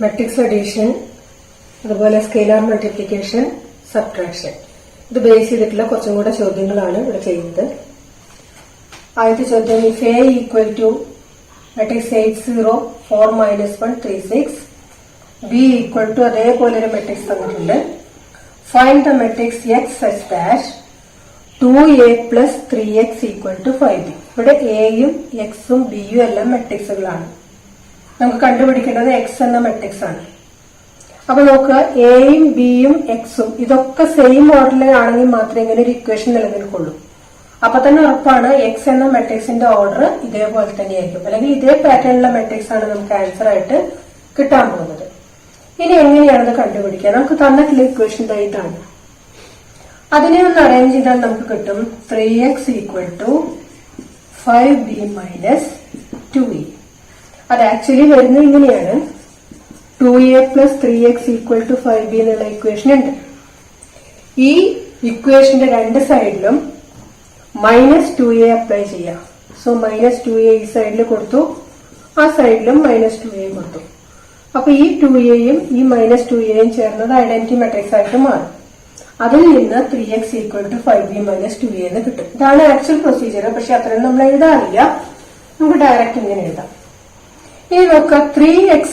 Matrix addition, അതുപോലെ scalar multiplication, subtraction. ഇത് base ചെയ്തിട്ടുള്ള കുറച്ചും കൂടെ ചോദ്യങ്ങളാണ് ഇവിടെ ചെയ്യുന്നത്. ആദ്യത്തെ ചോദ്യം, if A equal to matrix 8 0 4 -1 3 6, B equal to അതേപോലെ ഒരു മെട്രിക്സ് തന്നിട്ടുണ്ട്. Find the matrix X such that 2a plus 3x equal to 5b. ഇവിടെ എയും എക്സും ബിയും എല്ലാം മെട്രിക്സുകളാണ്. നമുക്ക് കണ്ടുപിടിക്കേണ്ടത് എക്സ് എന്ന മെട്രിക്സ് ആണ്. അപ്പൊ നോക്കുക, എയും ബിയും എക്സും ഇതൊക്കെ സെയിം ഓർഡറിൽ ആണെങ്കിൽ മാത്രമേ ഇങ്ങനെ ഒരു ഇക്വേഷൻ നിലനിൽക്കുള്ളൂ. അപ്പൊ തന്നെ ഉറപ്പാണ് എക്സ് എന്ന മെട്രിക്സിന്റെ ഓർഡർ ഇതേപോലെ തന്നെയായിരിക്കും, അല്ലെങ്കിൽ ഇതേ പാറ്റേണിലുള്ള മെട്രിക്സ് ആണ് നമുക്ക് ആൻസർ ആയിട്ട് കിട്ടാൻ പോകുന്നത്. ഇനി എങ്ങനെയാണത് കണ്ടുപിടിക്കുക? നമുക്ക് തന്നിട്ടുള്ള ഇക്വേഷൻ ഇതാണ്. അതിനെ ഒന്ന് അറേഞ്ച് ചെയ്താൽ നമുക്ക് കിട്ടും 3x equal to 5b minus 2e. അത് ആക്ച്വലി വരുന്നത് ഇങ്ങനെയാണ്. 2a plus 3x equal to 5b എന്നുള്ള ഇക്വേഷൻ ഉണ്ട്. ഈ ഇക്വേഷന്റെ രണ്ട് സൈഡിലും -2a അപ്ലൈ ചെയ്യാം. സോ -2a ഈ സൈഡിൽ കൊടുത്തു, ആ സൈഡിലും -2a കൊടുത്തു. അപ്പൊ ഈ 2aയും ഈ -2aയും ചേർന്നത് ഐഡന്റിറ്റി മെട്രിക്സ് ആയിട്ട് മാറും. അതിൽ നിന്ന് 3x equal to 5b minus 2a എന്ന് കിട്ടും. ഇതാണ് ആക്ച്വൽ പ്രൊസീജിയർ. പക്ഷെ അത്രയും നമ്മൾ എഴുതാറില്ല, നമുക്ക് ഡയറക്റ്റ് ഇങ്ങനെ എഴുതാം. ഇനി നോക്കുക, 3x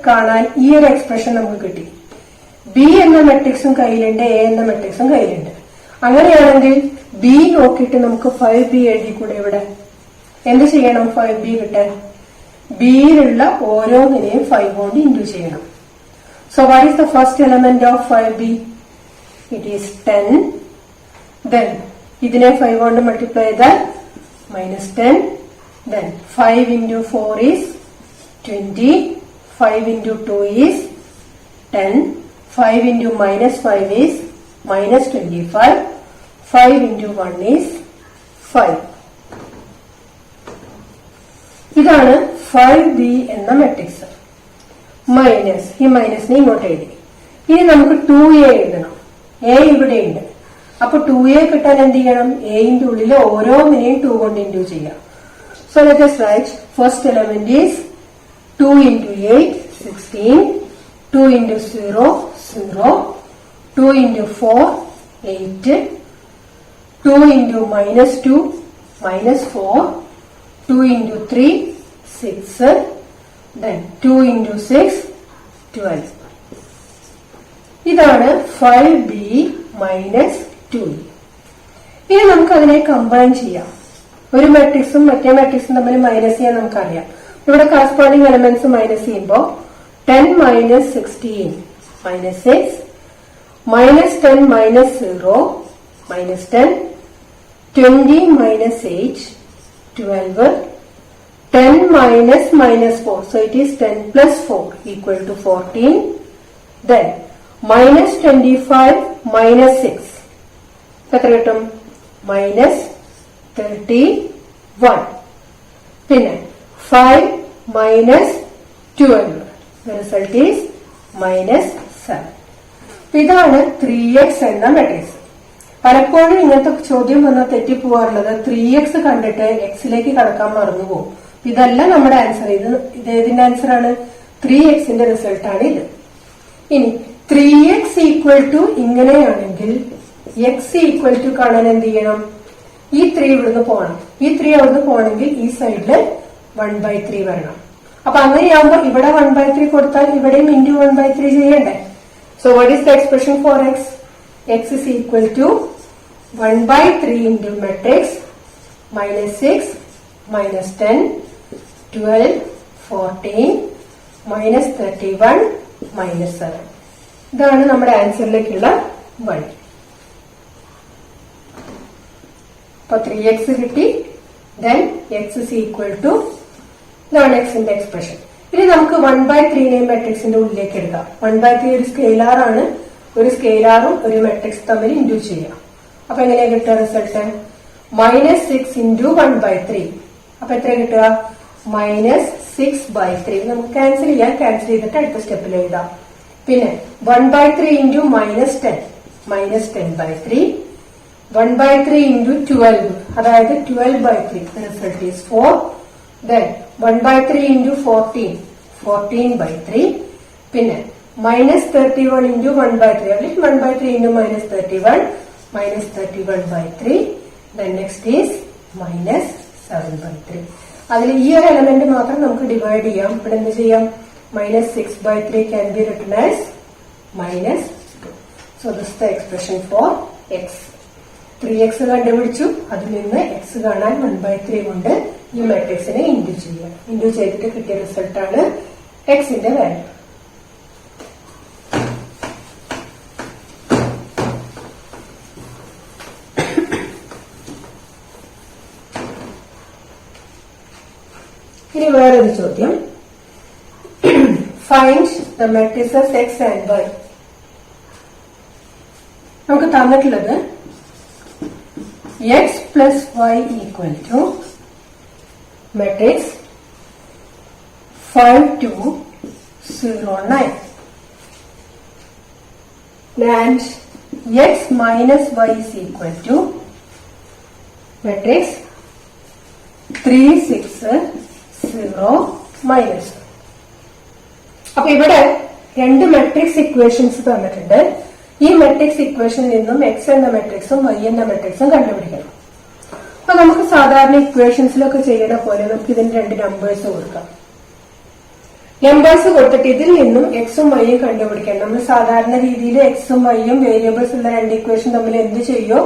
കാണാൻ ഈ ഒരു എക്സ്പ്രഷൻ നമുക്ക് കിട്ടി. ബി എന്ന മെട്രിക്സും കയ്യിലുണ്ട്, എ എന്ന മെട്രിക്സും കയ്യിലുണ്ട്. അങ്ങനെയാണെങ്കിൽ ബി നോക്കിയിട്ട് നമുക്ക് 5b എഴുതി കൂടെ? ഇവിടെ എന്ത് ചെയ്യണം 5b കിട്ടാൻ? ബിയിലുള്ള ഓരോന്നിനെയും 5 കൊണ്ട് ഇൻഡ്യൂ ചെയ്യണം. So what is the first element of 5b? It is 10. Then ഇതിനെ 5 കൊണ്ട് മൾട്ടിപ്ലൈ ചെയ്താൽ -10. Then 5 into 4 is 20. 5 into 2 is 10. 5 into -5 is -25. 5 into 1 is 5. ഇതാണ് 5b എന്ന മെട്രിക്സ്. മൈനസ്, ഈ മൈനസിനെ ഇങ്ങോട്ട് എഴുതി. ഇനി നമുക്ക് 2a എഴുതണം. എ ഇവിടെയുണ്ട്. അപ്പൊ 2a കിട്ടാൻ എന്ത് ചെയ്യണം? എന്റെ ഉള്ളിൽ ഓരോന്നിനെയും 2 കൊണ്ട് ഇൻഡ്യൂ ചെയ്യാം. So let us write first element is 2 into 8 16, 2 into 0 0, 2 into 4 8, 2 into -2 -4, 2 into 3 6, then 2 into 6 12. ഇതാണ് 5b മൈനസ് 2e. ഇനി നമുക്ക് അതിനെ കമ്പൈൻ ചെയ്യാം. ഒരു മെട്രിക്സും മറ്റേ മെട്രിക്സും തമ്മിൽ മൈനസ് ചെയ്യാൻ നമുക്കറിയാം. ഇവിടെ കറസ്പോണ്ടിങ് എലമെന്റ്സ് മൈനസ് ചെയ്യുമ്പോൾ 10 minus 16 minus 6, -10 minus 0 -10, 20 minus 8 12, 10 minus -4, so it is 10 plus 4 equal to 14. Then -25 minus 6 എത്ര കിട്ടും? -31. പിന്നെ 5 minus 12, the result is -7. ഇതാണ് 3x എന്ന മെട്രിക്സ്. പലപ്പോഴും ഇങ്ങനത്തെ ചോദ്യം വന്നാൽ തെറ്റിപ്പോവാറുള്ളത് 3x കണ്ടിട്ട് എക്സിലേക്ക് കടക്കാൻ മറന്നുപോകും. ഇതല്ല നമ്മുടെ ആൻസർ. ഇത് ഏതിന്റെ ആൻസർ ആണ്? 3xന്റെ റിസൾട്ട് ആണ് ഇത്. ഇനി 3x ഈക്വൽ ടു ഇങ്ങനെയാണെങ്കിൽ x ഈക്വൽ ടു കാണാൻ എന്ത് ചെയ്യണം? ഈ 3 ഇവിടുന്ന് പോകണം. ഈ 3 അവിടുന്ന് പോകണമെങ്കിൽ ഈ സൈഡില് 1/3 വരണം. അപ്പൊ അങ്ങനെയാകുമ്പോ ഇവിടെ 1/3 കൊടുത്താൽ ഇവിടെയും ഇൻറ്റു 1/3 ചെയ്യണ്ടേ? So what is the expression for x? x is equal to 1/3 into matrix -6 -10 12 14 -31 -7. ഇതാണ് നമ്മുടെ ആൻസറിലേക്കുള്ള വഴി. അപ്പൊ 3x കിട്ടി. Then x is equal to ഇതാണ് എക്സിന്റെ എക്സ്പ്രഷൻ. ഇനി നമുക്ക് 1/3 മെട്രിക്സിന്റെ ഉള്ളിലേക്ക് എടുക്കാം. 1/3 ഒരു സ്കെയിലാർ ആണ്. ഒരു സ്കെയിലാറും ഒരു മെട്രിക്സ് തമ്മിൽ ഇൻഡ്യൂ ചെയ്യാം. അപ്പൊ എങ്ങനെയാ കിട്ടുക റിസൾട്ട്? -6 into 1/3. അപ്പൊ എത്ര കിട്ടുക? -6/3. നമുക്ക് ക്യാൻസൽ ചെയ്യാം. ക്യാൻസൽ ചെയ്തിട്ട് അടുത്ത സ്റ്റെപ്പിൽ എഴുതാം. പിന്നെ 1/3 into -10 -10/3, 1/3 into 12, അതായത് 12/3. The result is 4. Then 1/3 into 14 14/3, പിന്നെ -31 into 1/3, അല്ലെങ്കിൽ 1/3 into -31, -31/3. Then next is -7/3. അതിൽ ഈ ഒരു എലമെന്റ് മാത്രം നമുക്ക് ഡിവൈഡ് ചെയ്യാം. ഇവിടെ എന്ത് ചെയ്യാം? -6/3 can be written as -2. So this is the expression for x. 3x കണ്ടുപിടിച്ചു. അതിൽ നിന്ന് x കാണാൻ 1/3 കൊണ്ട് ഈ മാട്രിക്സിനെ ഇൻഡു ചെയ്യാം. ഇൻഡു ചെയ്തിട്ട് കിട്ടിയ റിസൾട്ടാണ് എക്സിന്റെ വാല്യൂ. ഇനി വേറൊരു ചോദ്യം. Find the matrices X and Y. നമുക്ക് തന്നിട്ടുള്ളത് X plus Y equal to matrix 5 2 0 9 and x minus y is equal to matrix 3 6 0 minus. അപ്പൊ ഇവിടെ രണ്ട് മെട്രിക്സ് ഇക്വേഷൻസ് തന്നിട്ടുണ്ട്. ഈ മെട്രിക്സ് ഇക്വേഷനിൽ നിന്നും എക്സ് എന്ന മെട്രിക്സും വൈ എന്ന മെട്രിക്സും കണ്ടുപിടിക്കണം. അപ്പൊ നമുക്ക് സാധാരണ ഇക്വേഷൻസിലൊക്കെ ചെയ്യണ പോലെ നമുക്ക് ഇതിന് രണ്ട് നമ്പേഴ്സ് കൊടുക്കാം. നമ്പേഴ്സ് കൊടുത്തിട്ട് ഇതിൽ നിന്നും എക്സും വൈയും കണ്ടുപിടിക്കണം. നമ്മൾ സാധാരണ രീതിയിൽ എക്സും വൈയും വേരിയബിൾസ് ഉള്ള രണ്ട് ഇക്വേഷൻ തമ്മിൽ എന്ത് ചെയ്യോ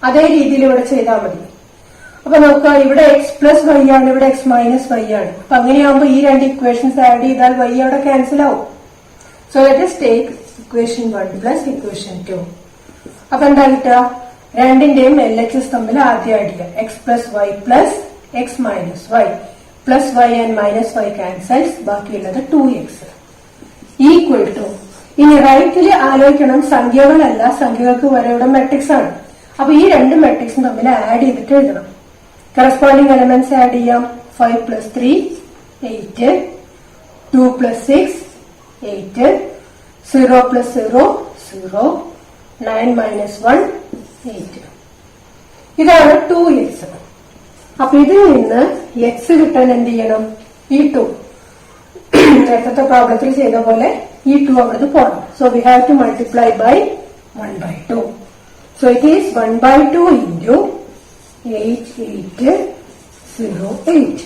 അതേ രീതിയിൽ ഇവിടെ ചെയ്താൽ മതി. അപ്പൊ നമുക്ക് ഇവിടെ എക്സ് പ്ലസ് വൈ ആണ്, ഇവിടെ എക്സ് മൈനസ് വൈ ആണ്. അപ്പൊ അങ്ങനെയാകുമ്പോൾ ഈ രണ്ട് ഇക്വേഷൻസ് ആഡ് ചെയ്താൽ വൈ അവിടെ ക്യാൻസൽ ആവും. So let us take equation 1 plus equation 2. അപ്പൊ എന്താ കിട്ടുക? രണ്ടിന്റെയും LHS തമ്മിൽ ആദ്യം ആഡ് ചെയ്യാം. X plus Y plus X minus Y, plus Y and minus Y cancels, ബാക്കിയുള്ളത് 2x ഈക്വൽ ടു. ഇനി റൈറ്റില് ആലോചിക്കണം, സംഖ്യകളല്ല, സംഖ്യകൾക്ക് വരെയുടെ മെട്രിക്സ് ആണ്. അപ്പൊ ഈ രണ്ട് മെട്രിക്സും തമ്മിൽ ആഡ് ചെയ്തിട്ട് എഴുതണം. കറസ്പോണ്ടിങ് എലമെന്റ്സ് ആഡ് ചെയ്യാം. 5 പ്ലസ് 3 8, 2 പ്ലസ് 6 8, 0 പ്ലസ് 0 0, 9 മൈനസ് 1 8. ഇതാണ് 2x. അപ്പൊ ഇതിൽ നിന്ന് എക്സ് കിട്ടാൻ എന്ത് ചെയ്യണം? ഈ 2 നേരത്തെ പ്രോബ്ലത്തിൽ ചെയ്ത പോലെ ഈ 2 അവിടുന്ന് പോകണം. So we have to multiply by 1/2. So it is 1/2 into 8 8 0 8.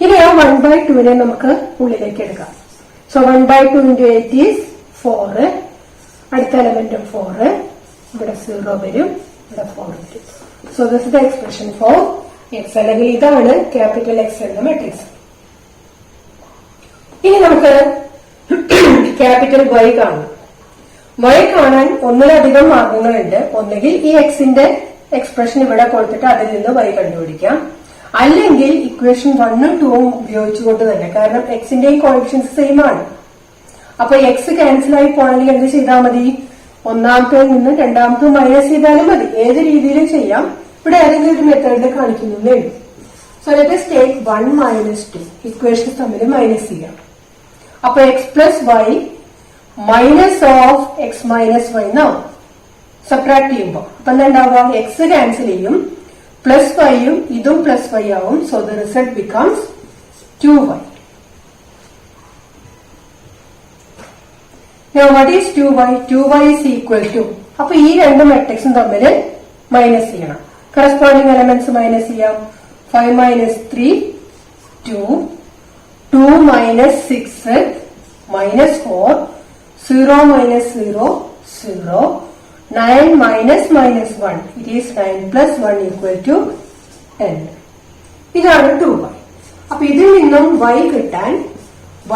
ഇനി ആ 1/2 നമുക്ക് ഉള്ളിലേക്ക് എടുക്കാം. So 1/2 into 8 is 4. അടുത്ത എലമെന്റ് 4, ഇവിടെ 0 വരും, ഇവിടെ 4 വരും. So this is the expression for X, അല്ലെങ്കിൽ ഇതാണ് ക്യാപിറ്റൽ എക്സ് എന്ന മെട്രിക്സ്. ഇനി നമുക്ക് ക്യാപിറ്റൽ വൈ കാണാം. വൈ കാണാൻ ഒന്നിലധികം മാർഗങ്ങളുണ്ട്. ഒന്നുകിൽ ഈ എക്സിന്റെ എക്സ്പ്രഷൻ ഇവിടെ കൊടുത്തിട്ട് അതിൽ നിന്ന് വൈ കണ്ടുപിടിക്കാം, അല്ലെങ്കിൽ ഇക്വേഷൻ 1 ഉം 2 ഉം ഉപയോഗിച്ചുകൊണ്ട് തന്നെ. കാരണം എക്സിന്റെ ഈ കോഎഫിഷ്യൻസ് സെയിം ആണ്. അപ്പൊ എക്സ് ക്യാൻസൽ ആയി പോകണമെങ്കിൽ എന്ത് ചെയ്താൽ മതി? ഒന്നാമത്തെ നിന്ന് രണ്ടാമത്തെ മൈനസ് ചെയ്താലും മതി. ഏത് രീതിയിലും ചെയ്യാം. ഇവിടെ ഏതെങ്കിലും ഒരു മെത്തേഡിൽ കാണിക്കുന്നേ ഉള്ളൂ. So let us take 1 minus 2. Equations തമ്മിൽ മൈനസ് ചെയ്യാം. അപ്പൊ X plus Y minus of X minus Y എന്നാവും സബ്ട്രാക്ട് ചെയ്യുമ്പോ. അപ്പൊ എന്താ ഉണ്ടാവുക? എക്സ് ക്യാൻസൽ ചെയ്യും, പ്ലസ് വൈയും ഇതും പ്ലസ് വൈ ആവും. So the result becomes 2y. Now what is 2y? 2y is equal to, അപ്പൊ ഈ രണ്ട് മെട്രിക്സും തമ്മിൽ മൈനസ് ചെയ്യണം. കറസ്പോണ്ടിങ് എലമെന്റ്സ് മൈനസ് ചെയ്യാം. 5 minus 3 2, 2 minus 6 minus 4, 0 minus 0 0, 9 minus minus 1. It is 9 plus 1 equal to 10. ഇതാണ് 2y. അപ്പൊ ഇതിൽ നിന്നും y കിട്ടാൻ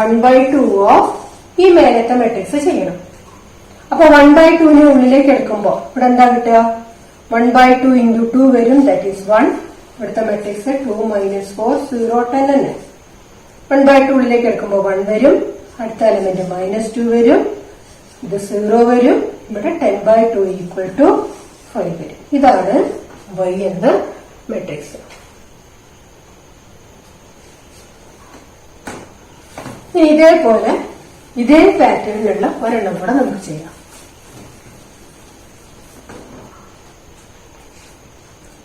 1/2 ഓഫ് ഈ മേലത്തെ മെട്രിക്സ് ചെയ്യണം. അപ്പൊ 1/2 ഉള്ളിലേക്ക് എടുക്കുമ്പോ ഇവിടെ എന്താ കിട്ടുക? 1/2 into 2 വരും, ദാറ്റ് ഈസ് 1. ഇവിടുത്തെ മെട്രിക്സ് 2 minus 4 0 10 തന്നെ. 1/2 ഉള്ളിലേക്ക് എടുക്കുമ്പോൾ 1 വരും, അടുത്ത എലമെന്റ് -2 വരും, ഇത് 0 വരും, ഇവിടെ 10/2 ഈക്വൽ ടു 5 വരും. ഇതാണ് y എന്ന മെട്രിക്സ്. ഇതേപോലെ ഇതേ പാറ്റേണിലുള്ള ഒരെണ്ണം കൂടെ നമുക്ക് ചെയ്യാം.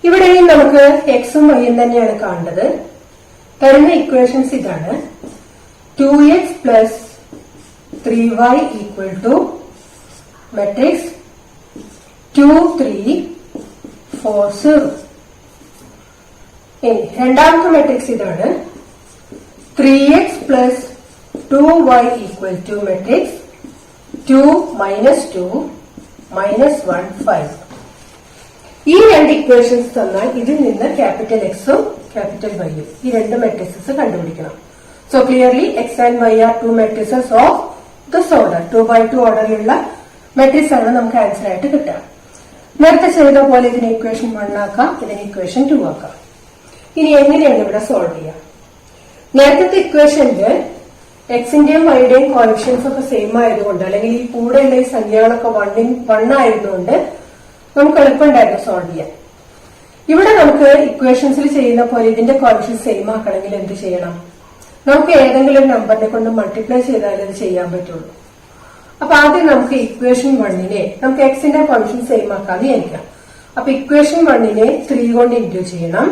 ഇവിടെയും നമുക്ക് എക്സും വൈയും തന്നെയാണ് കാണേണ്ടത്. തരുന്ന ഇക്വേഷൻസ് ഇതാണ്. 2x plus 3y equal to matrix 2, 3, 4, 0. ഇനി രണ്ടാമത്തെ മാട്രിക്സ് ഇതാണ്. 3x plus 2y equal to matrix 2 minus 2 minus 1, 5. ഈ രണ്ട് ഇക്വേഷൻസ് തന്നാൽ ഇതിൽ നിന്ന് ക്യാപിറ്റൽ എക്സും ക്യാപിറ്റൽ വൈയും ഈ രണ്ട് മെട്രിക്സസ് കണ്ടുപിടിക്കണം. So clearly X and Y are two matrices of this order. 2x2 ഓർഡറിലുള്ള മെട്രിക്സ് ആണ് നമുക്ക് ആൻസർ ആയിട്ട് കിട്ടുക. നേരത്തെ ചെയ്ത പോലെ ഇതിന് ഇക്വേഷൻ 1 ആക്കാം, ഇതിന് ഇക്വേഷൻ 2 ആക്കാം. ഇനി എങ്ങനെയാണ് ഇവിടെ സോൾവ് ചെയ്യാം? നേരത്തെ ഇക്വേഷനില് എക്സിന്റെയും വൈയുടെയും കോഎഫിഷ്യൻസ് ഒക്കെ സെയിം ആയതുകൊണ്ട്, അല്ലെങ്കിൽ ഈ കൂടെയുള്ള ഈ സംഖ്യകളൊക്കെ 1 ആയതുകൊണ്ട് നമുക്ക് എളുപ്പമുണ്ടായിരുന്നു സോൾവ് ചെയ്യാൻ. ഇവിടെ നമുക്ക് ഇക്വേഷൻസിൽ ചെയ്യുന്ന പോലെ ഇതിന്റെ കോഎഫിഷ്യൻ സെയിം ആക്കണമെങ്കിൽ എന്ത് ചെയ്യണം? നമുക്ക് ഏതെങ്കിലും ഒരു നമ്പറിനെ കൊണ്ട് മൾട്ടിപ്ലൈ ചെയ്താലേ അത് ചെയ്യാൻ പറ്റുള്ളൂ. അപ്പൊ ആദ്യം നമുക്ക് ഇക്വേഷൻ 1നെ നമുക്ക് എക്സിന്റെ കോഎഫിഷ്യൻ സെയിം ആക്കാന്ന് വിചാരിക്കാം. അപ്പൊ ഇക്വേഷൻ 1നെ 3 കൊണ്ട് ഇൻറ്റു ചെയ്യണം.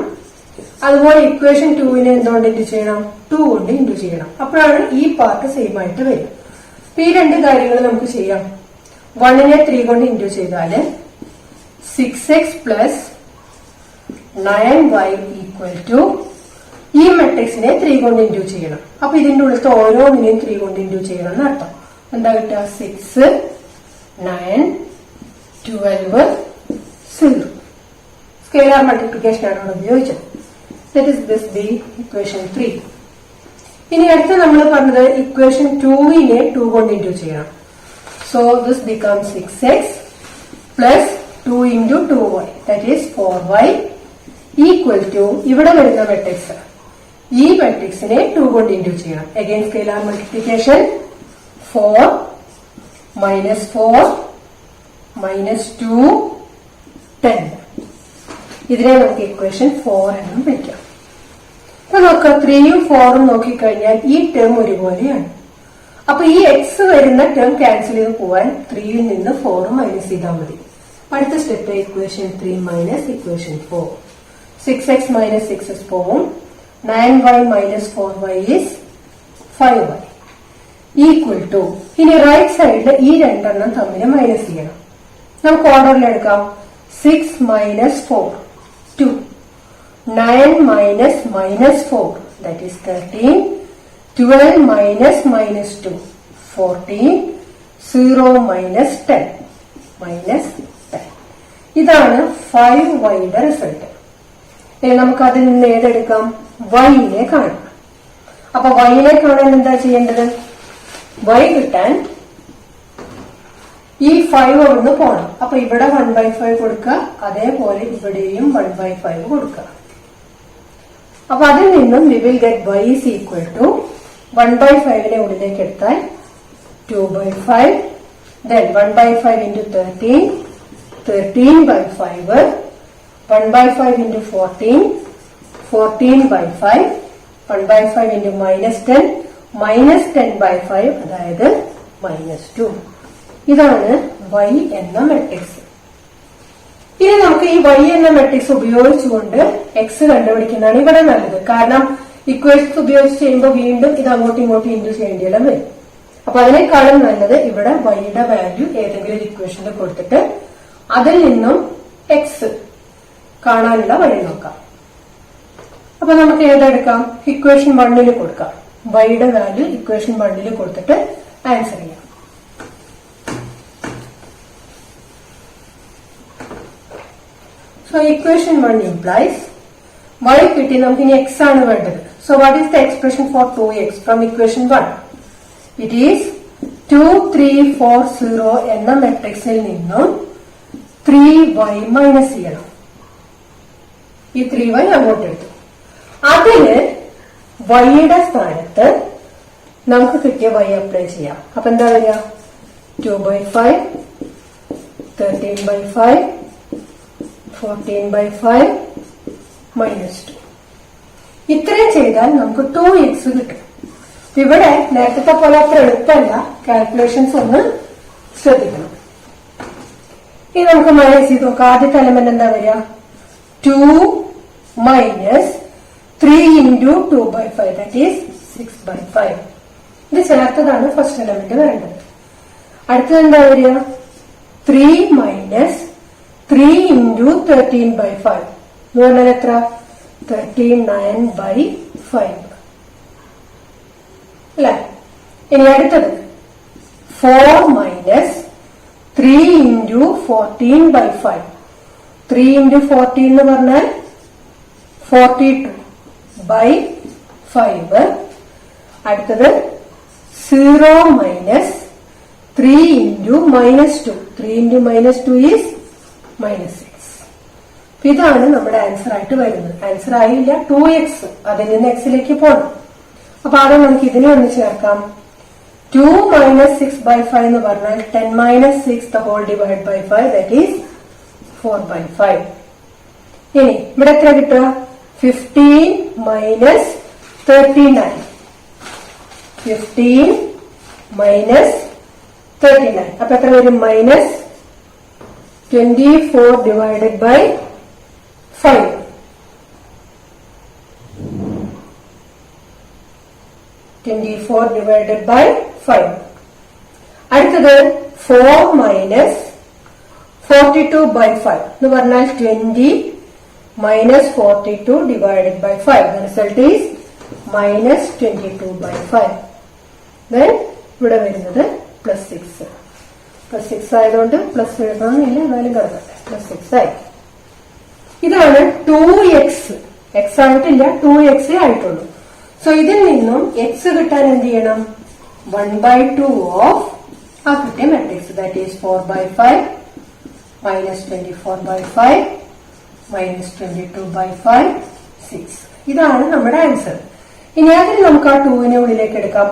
അതുപോലെ ഇക്വേഷൻ 2നെ എന്തുകൊണ്ട് ഇൻറ്റു ചെയ്യണം? 2 കൊണ്ട് ഇൻറ്റു ചെയ്യണം. അപ്പോഴാണ് ഈ പാർട്ട് സെയിം ആയിട്ട് വരും. ഈ രണ്ട് കാര്യങ്ങൾ നമുക്ക് ചെയ്യാം. 1നെ 3 കൊണ്ട് ഇൻറ്റു ചെയ്താല് 6x plus 9y equal to ഈ മെട്രിക്സിനെ 3 കൊണ്ട് ഇൻറ്റു ചെയ്യണം. അപ്പൊ ഇതിന്റെ ഉള്ളിലത്തെ ഓരോന്നിനെയും 3 കൊണ്ട് ഇൻറ്റു ചെയ്യണം എന്ന് അർത്ഥം. എന്താ കിട്ടുക? 6, 9, 12, 0. സ്കെയിലാർ മൾട്ടിപ്ലിക്കേഷൻ ആണ് ഇവിടെ ഉപയോഗിച്ചത്. That is this B equation 3. ഇനി അടുത്ത നമ്മൾ പറഞ്ഞത് ഇക്വേഷൻ 2നെ 2 കൊണ്ട് ഇൻറ്റു ചെയ്യണം. So this become 6x plus 2 into 2y, that is 4y equal to ഇവിടെ വരുന്ന മെട്രിക്സ്, ഈ മെട്രിക്സിനെ 2 കൊണ്ട് ഇൻറ്റു ചെയ്യണം. Again scalar multiplication 4 minus 4 minus 2 10. ഇതിനെ നമുക്ക് ഇക്വേഷൻ 4 എന്നും വിളിക്കാം. അപ്പൊ നോക്കാം, 3ഉം 4ഉം നോക്കിക്കഴിഞ്ഞാൽ ഈ ടേം ഒരുപോലെയാണ്. അപ്പൊ ഈ എക്സ് വരുന്ന ടേം ക്യാൻസൽ ചെയ്ത് പോവാൻ 3ൽ നിന്ന് 4 മൈനസ് ചെയ്താൽ മതി. അടുത്ത step equation 3 minus equation 4. 6x minus 6x പോവും. 9y minus 4y is 5y equal to, ഇനി റൈറ്റ് സൈഡിൽ ഈ രണ്ടെണ്ണം തമ്മിൽ മൈനസ് ചെയ്യണം. നമുക്ക് ഓർഡറിൽ എടുക്കാം. 6 minus 4 2, 9 minus minus 4 that is 13, 12 minus minus 2 14, 0 minus 10 minus 10. ഇതാണ് 5yയുടെ റിസൾട്ട്. ഇനി നമുക്ക് അതിൽ നിന്ന് ഏതെടുക്കാം? yനെ കാണാം. അപ്പൊ yനെ കാണാൻ എന്താ ചെയ്യേണ്ടത്? y കിട്ടാൻ ഈ 5 അവിടുന്ന് പോണം. അപ്പൊ ഇവിടെ 1/5 കൊടുക്കുക, അതേപോലെ ഇവിടെയും 1/5 കൊടുക്കുക. അപ്പൊ അതിൽ നിന്നും we will get y is equal to 1/5നെ ഉള്ളിലേക്ക് എടുത്താൽ 2/5, then 1/5 into 13, 13/5, 1/5 into 14, 14/5, 1/5 into minus 10, minus 10/5, അതായത് -2. ഇതാണ് y എന്ന മെട്രിക്സ്. ഇനി നമുക്ക് ഈ y എന്ന മെട്രിക്സ് ഉപയോഗിച്ചുകൊണ്ട് x കണ്ടുപിടിക്കുന്നതാണ് ഇവിടെ നല്ലത്. കാരണം ഇക്വേഷൻസ് ഉപയോഗിച്ച് ചെയ്യുമ്പോൾ വീണ്ടും ഇത് അങ്ങോട്ടും ഇങ്ങോട്ടും ഇൻഡ്യൂ ചെയ്യേണ്ടിയെല്ലാം വരും. അപ്പൊ അതിനേക്കാളും നല്ലത് ഇവിടെ yയുടെ വാല്യൂ ഏതെങ്കിലും ഒരു ഇക്വേഷനിൽ കൊടുത്തിട്ട് അതിൽ നിന്നും x കാണാനുള്ള വഴി നോക്കാം. അപ്പൊ നമുക്ക് ഏതെടുക്കാം? ഇക്വേഷൻ 1ൽ കൊടുക്കാം. yയുടെ വാല്യൂ ഇക്വേഷൻ 1ൽ കൊടുത്തിട്ട് ആൻസർ ചെയ്യാം. So equation 1 implies y കിട്ടി, നമുക്ക് ഇനി x ആണ് വേണ്ടത്. So what is the expression for 2x from equation 1? It is 2, 3, 4, 0 എന്ന മെട്രിക്സിൽ നിന്നും 3y മൈനസ് ചെയ്യണം. ഈ 3y അങ്ങോട്ട് എടുത്തു. അതിന് yയുടെ സ്ഥാനത്ത് നമുക്ക് കിട്ടിയ y അപ്ലൈ ചെയ്യാം. അപ്പൊ എന്താ വരിക? 2/5, 13/5, 14/5 -2. ഇത്രയും ചെയ്താൽ നമുക്ക് 2x കിട്ടും. ഇവിടെ നേരത്തെ പോലെ അത്ര എളുപ്പമല്ല, കാൽക്കുലേഷൻസ് ഒന്ന് ശ്രദ്ധിക്കണം. ഇനി നമുക്ക് മൈനസ് ചെയ്ത് നോക്കാം. ആദ്യത്തെ എലമെന്റ് എന്താ വരിക? 2 മൈനസ് 3 into 2/5 that is 6/5. ഇത് ചേർത്തതാണ് ഫസ്റ്റ് എലമെന്റ് വരേണ്ടത്. അടുത്തത് എന്താ വരിക? 3 മൈനസ് 3 ഇൻറ്റു 13/5 എന്ന് പറഞ്ഞാൽ എത്ര? 39/5 അല്ലെ? ഇനി അടുത്തത് 4 മൈനസ് 3 ഇൻറ്റു 14/5. 3 ഇൻറ്റു 14 എന്ന് പറഞ്ഞാൽ 42/5. അടുത്തത് 0 മൈനസ് 3 ഇൻറ്റു -2. 3 into -2 is -6. ഇതാണ് നമ്മുടെ ആൻസർ ആയിട്ട് വരുന്നത്. ആൻസർ ആയില്ല 2x. അതിൽ നിന്ന് എക്സിലേക്ക് പോകണം. അപ്പൊ ആദ്യം നമുക്ക് ഇതിനെ ഒന്ന് ചേർക്കാം. 2 minus 6/5 എന്ന് പറഞ്ഞാൽ 10 minus 6 the whole divided by 5, that is 4/5. ഇനി ഇവിടെ എത്ര കിട്ടുക? 15 minus 39. 15 minus 39. അപ്പൊ എത്ര വരും? minus 24 divided by 5. 24 divided by 5. അടുത്തത് 4 minus 42/5 എന്ന് പറഞ്ഞാൽ 20 minus 42 divided by 5. The result is minus 22/5. Then ഇവിടെ വരുന്നത് +6. +6 ആയതുകൊണ്ട് പ്ലസ് എഴുതണമെന്നില്ല, എന്നാലും കിടക്കട്ടെ. +6 ആയി. ഇതാണ് 2x. x ആയിട്ടില്ല, 2x ആയിട്ടുള്ളൂ. സോ ഇതിൽ നിന്നും x കിട്ടാൻ എന്ത് ചെയ്യണം? 1/2 ഓഫ് ആ കിട്ടിയ matrix, that is 4/5 minus 24/5 minus 22/5 6. ഇതാണ് നമ്മുടെ ആൻസർ. ഇനി അതിൽ നമുക്ക് ആ 2നെ ഉള്ളിലേക്ക് എടുക്കാം.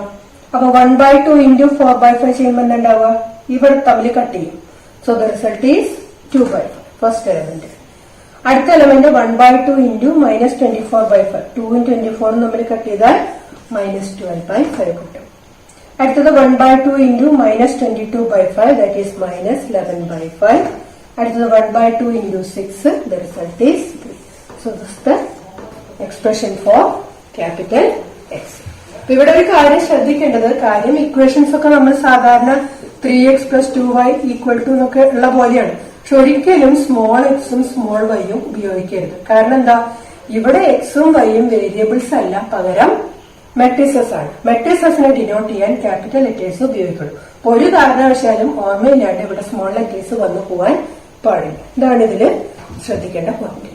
അപ്പൊ 1/2 ഇൻറ്റു 4/5 ചെയ്യുമ്പോൾ എന്താ ഉണ്ടാവുക? ഇവിടെ തമ്മിൽ കട്ട് ചെയ്യും. So the result is 2/5 first element. അടുത്ത എലമെന്റ് 1/2 ഇൻറ്റു -24/5. 2ഉം 24ഉം തമ്മിൽ കട്ട് ചെയ്താൽ -12/5 കിട്ടും. അടുത്തത് 1/2 ഇൻറ്റു -22/5, ദാറ്റ് ഈസ് -11/5. അടുത്തത് 1/2 into 6, the result is 3. So this the expression for capital X. ഇവിടെ ഒരു കാര്യം ശ്രദ്ധിക്കേണ്ടത്, കാര്യം ഇക്വേഷൻസ് ഒക്കെ നമ്മൾ സാധാരണ 3x + 2y = എന്നൊക്കെ ഉള്ള പോലെയാണ്. പക്ഷെ ഒരിക്കലും സ്മോൾ എക്സും സ്മോൾ വൈയും ഉപയോഗിക്കരുത്. കാരണം എന്താ? ഇവിടെ എക്സും വൈയും വേരിയബിൾസ് അല്ല, പകരം മെട്രിസസ് ആണ്. മെട്രിസസിനെ ഡിനോട്ട് ചെയ്യാൻ ക്യാപിറ്റൽ ലെറ്റേഴ്സ് ഉപയോഗിക്കണം. ഒരു കാരണവശാലും ഓർമ്മയില്ലാണ്ട് ഇവിടെ സ്മോൾ ലെറ്റേഴ്സ് വന്നു പോവാൻ പാടില്ല. ഇതാണ് ഇതിൽ ശ്രദ്ധിക്കേണ്ട പോയിന്റ്.